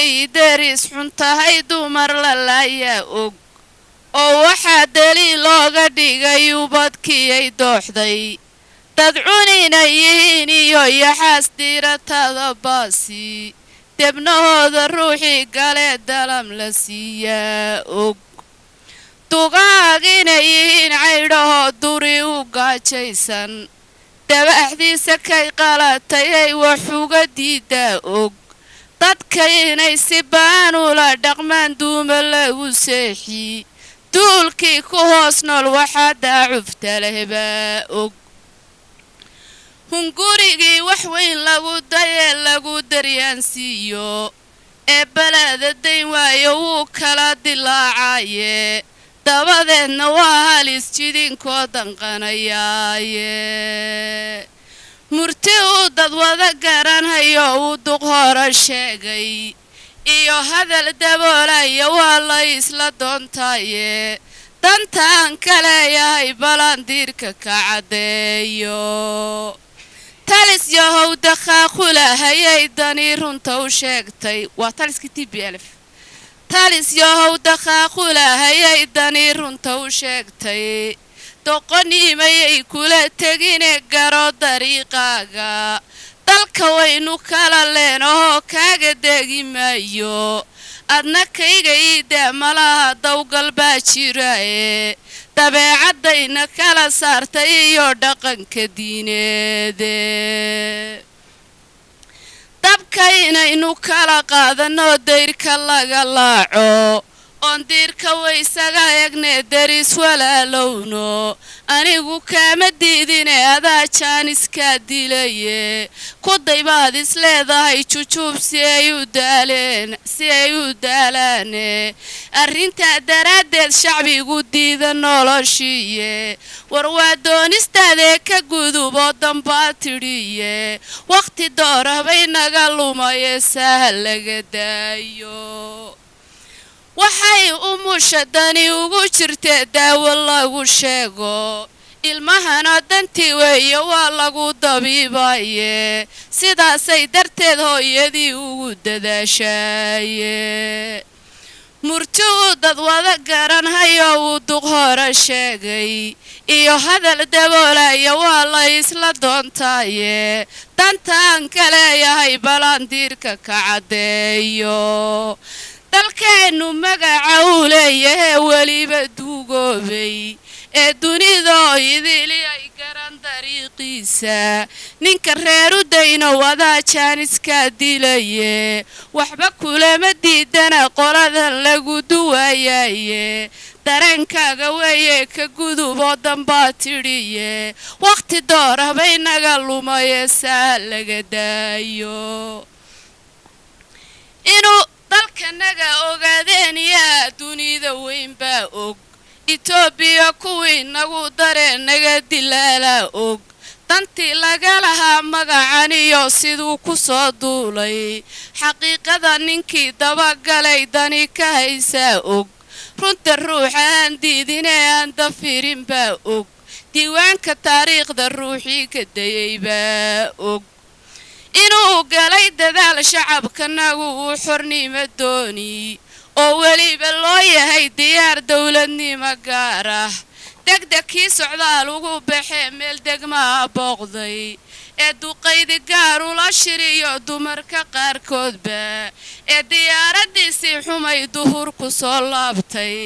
inay deris xun tahay dumar lalaya og oo waxaa daliil looga dhigay ubadkii ay dooxday dad cunina yihiin iyo yaxaas diiratada baasi debnahooda ruuxii galee dalam la siiyaa og dugaagina yihiin caydhahoo duri u gaajaysan dabaxdiisa kay qalatay ay wax uga diidaa og dadka inay si baan ula dhaqmaan duuma lagu seexi duulkii ku hoos nool waxaa daacufta lehbaa og hungurigii wax weyn lagu dayee lagu daryaansiiyo ee balada dayn waayo wuu kala dilaacaye dabadeedna waa halis jidinkoo danqanayaaye murti uu dad wada garanhayo uu duq hore sheegay iyo hadal daboolaya waa la isla doontaaye dantaan ka leeyahay balandiirka ka caddeeyo talis yahow dakhaaqulahayay danii runta u sheegtay waa taliskii TPLF talis yahow dakhaaqulahayay danii runta u sheegtay doqoniimayay kula tegine garo dariiqaaga dalka waynu kala leenahoo kaaga degi maayo adna kayga iida malaha dawgal baa jiraaye dabeecadayna kala saartay iyo dhaqanka diineede dabka inaynu kala qaadano dayrka laga laaco oon diirka waysaga eegne deris walaalowno anigu kaama diidine adaa jaaniska dilaye ku daybaad isleedahay jujuub si ay u daalaane arrintaa daraaddeed shacbigu diida noloshiiye war waa doonistaadee ka guduboo dambaa tidhiye wakhti doorabay naga lumaye sahal laga daayo waxay umusha dani ugu jirtee daawo lagu sheego ilmahana dantii weeye waa lagu dabiibaye sidaasay darteed hooyadii ugu dadaashaaye murti uu dad wada garanhayo uu duq hore sheegay iyo hadal daboolaya waa la isla doontaaye dantaan ka leeyahay balandiirka ka caddeeyo dalkeennu magaca uu leeyahay weliba duugoobay ee dunidoo idili ay garan dariiqiisa ninka reeru dayno wadaa jaaniska dilaye waxba kulama diidana qoladan lagu duwaayaye dareenkaaga weeye ka guduboo dambaa tidhiye wakhti doorabay naga lumaye saa laga daayo inuu dalkanaga ogaadeen yaa dunida weyn baa og Itoobiya kuwii nagu dareen naga dilaala og dantii laga lahaa magacaniyo siduu ku soo duulay xaqiiqada ninkii dabagalay dani ka haysaa og runta ruuxaan diidinee aan dafirin baa og diiwaanka taariikhda ruuxii ka dayay baa og inuu galay dadaal shacabkanagu uu xornimo dooni oo weliba loo yahay diyaar dawladnimo gaar ah degdeg kii socdaal ugu baxee meel degmaa booqday ee duqaydi gaar ula shiriyo dumarka qaarkoodba ee diyaaradiisii xumay duhur ku soo laabtay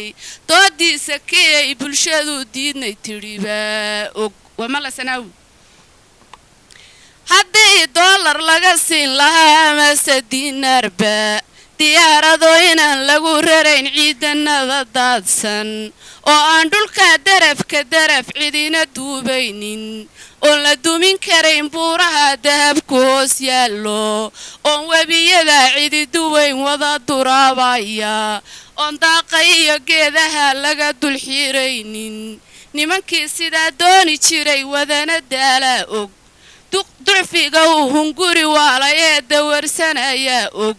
doodiisa kii ay bulshadu diidnay tidhibaa og wamala sanaawi haddii dollar laga siin lahaa amase diinaarba diyaarado inaan lagu rarayn ciidanada daadsan oo aan dhulka darafka daraf cidina duubaynin oon la dumin karayn buuraha dahabku hoos yaallo oon webiyada cidi duwayn wada duraabaya oon daaqa iyo geedaha laga dul xiiraynin nimankii sidaa dooni jiray wadana daalaa og ducfiga uu hunguri waalayee dawarsanayaa og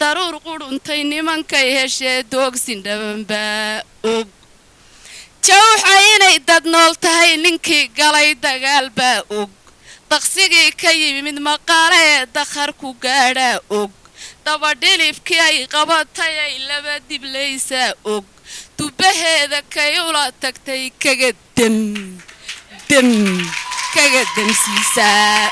daruur quruntay nimankay heshee doogsin dhabanbaa og jawxa inay dad nool tahay ninkii galay dagaal baa og daqsigii ka yimid maqaale ee dakhar ku gaadhaa og dabadhilifkii ay qabatay ay laba diblaysaa og dubaheeda kay ula tagtay kaga dem kaga demsiisaa